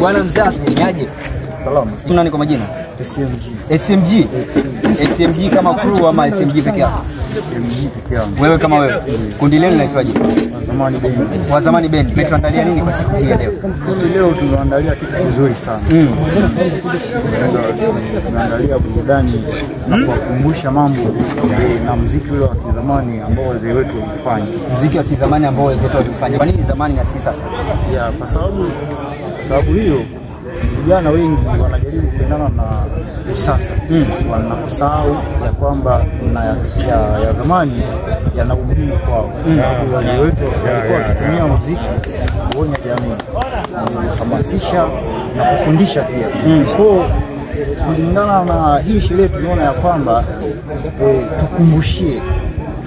Bwana mzazi ni aje? Salama. Nani kwa majina? SMG. SMG kama crew ama SMG peke yako? SMG peke yangu. Wewe kama wewe. Kundi lenu linaitwaje? Zamani Band. Wa Zamani Band. Mmetuandalia nini kwa siku hii ya leo? Leo tunaandalia kitu kizuri sana. Tunaandalia burudani na kuwakumbusha mambo na muziki ule wa kizamani ambao wazee wetu walifanya. Muziki wa kizamani ambao wazee wetu walifanya. Kwa nini zamani na si sasa? Ya, kwa sababu hiyo vijana wengi wanajaribu kuendana na sasa. Wanakusahau ya kwamba ya zamani yana umuhimu kwao. Sababu wazee wetu walikuwa wakitumia muziki kuonya jamii, kuhamasisha na kufundisha pia. Kwa kulingana na hii sherehe tunaona ya kwamba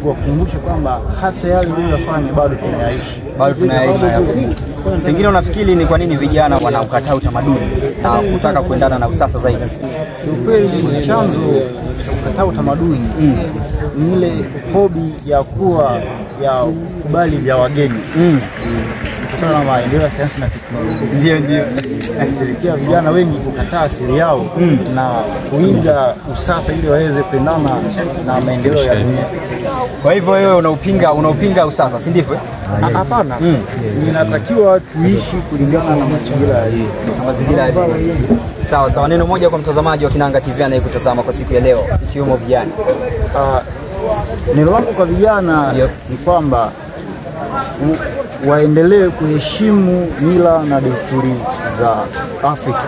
tuwakumbushe kwamba hata yale tuliyofanya bado tunayaishi. Pengine unafikiri ni kwa nini vijana wanaukataa utamaduni na kutaka kuendana na usasa zaidi? Ukweli chanzo cha kukataa utamaduni ni ile hobi ya kubali vya wageni. Kutokana na maendeleo ya sayansi na teknolojia. Ndio. Kupelekea vijana wengi kukataa asili yao na kuiga usasa ili waweze kuendana na maendeleo ya dunia. Kwa hivyo wewe unaupinga usasa, si ndivyo? Hapana. Ninatakiwa tuishi kulingana na mazingira ya leo. Sawa. Neno moja kwa mtazamaji wa Kinanga TV anayekutazama kwa siku ya leo, ikiwemo vijana. Neno langu kwa vijana ni kwamba waendelee kuheshimu mila na desturi za Afrika.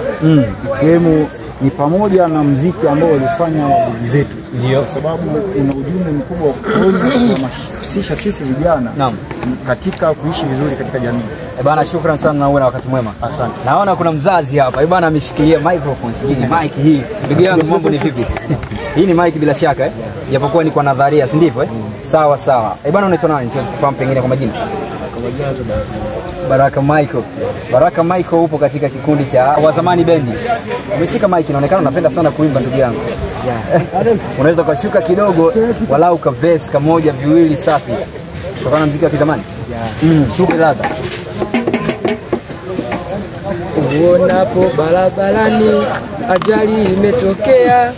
Ikiwemo ni pamoja na muziki ambao walifanya wabibi zetu. Kwa sababu ina ujumbe mkubwa wa kuhamasisha sisi vijana katika kuishi vizuri katika jamii. Bana, shukrani sana na uwe na wakati mwema. Asante. Naona kuna mzazi hapa. Bana ameshikilia microphone. Mic hii. Ndugu yangu, mambo ni vipi? Hii ni mic bila shaka japokuwa ni kwa nadharia, si ndivyo Sawa. Bana, unaitwa nani? Tufahamu pengine kwa majina. Baraka Michael upo katika kikundi cha Wa Zamani Band. Umeshika mic, inaonekana unapenda sana kuimba ndugu yangu. Unaweza kushuka kidogo walau ka verse kamoja viwili safi. Kutokana na muziki wa kizamani. Shuka ladha. Uonapo barabarani ajali imetokea,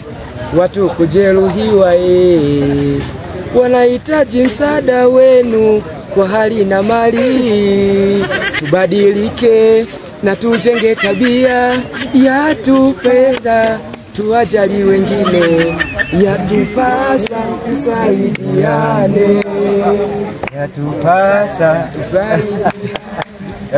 watu kujeruhiwa, wanahitaji msaada wenu kwa hali na mali. Tubadilike na tujenge tabia ya tupenda, tuwajali wengine, yatupasa tusaidiane,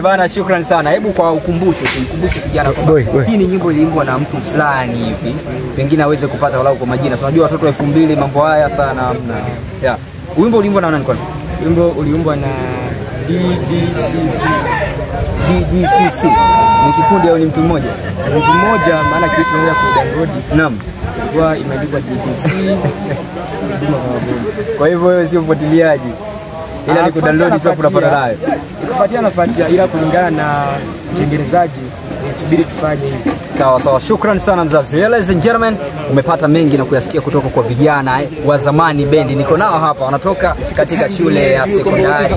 Bana, shukrani sana. Hebu kwa ukumbusho, tumkumbushe kijana kwamba hii ni nyimbo iliimbwa na mtu fulani hivi, pengine aweze kupata walau kwa majina. Tunajua watoto 2000 mambo haya sana hamna. Wimbo uliimbwa na nani kwani? Wimbo uliimbwa na DDCC. Ni kikundi au ni mtu mmoja? Mtu mmoja, maana kitu tunaweza kudownload. Naam. Kwa imeandikwa DDC. Kwa hivyo wewe sio mfuatiliaji, ila ni kudownload tu unapata nayo. Kufuatia ila kulingana na mtengenezaji tubidi tufanye hivi. Sawa. Shukrani sana mzazi. Ladies and gentlemen, umepata mengi na kuyasikia kutoka kwa vijana wa Zamani Band. Niko nao hapa, wanatoka katika shule ya sekondari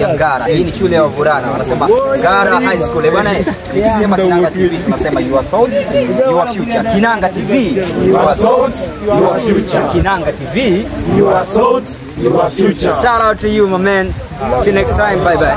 ya Ngara. Hii ni shule ya wavulana, wanasema Ngara High School. Bwana, nikisema Kinanga TV tunasema your thoughts, your future. Kinanga TV, your thoughts, your future. Kinanga TV, your thoughts, your future. Shout out to you my man. See you next time. Bye bye.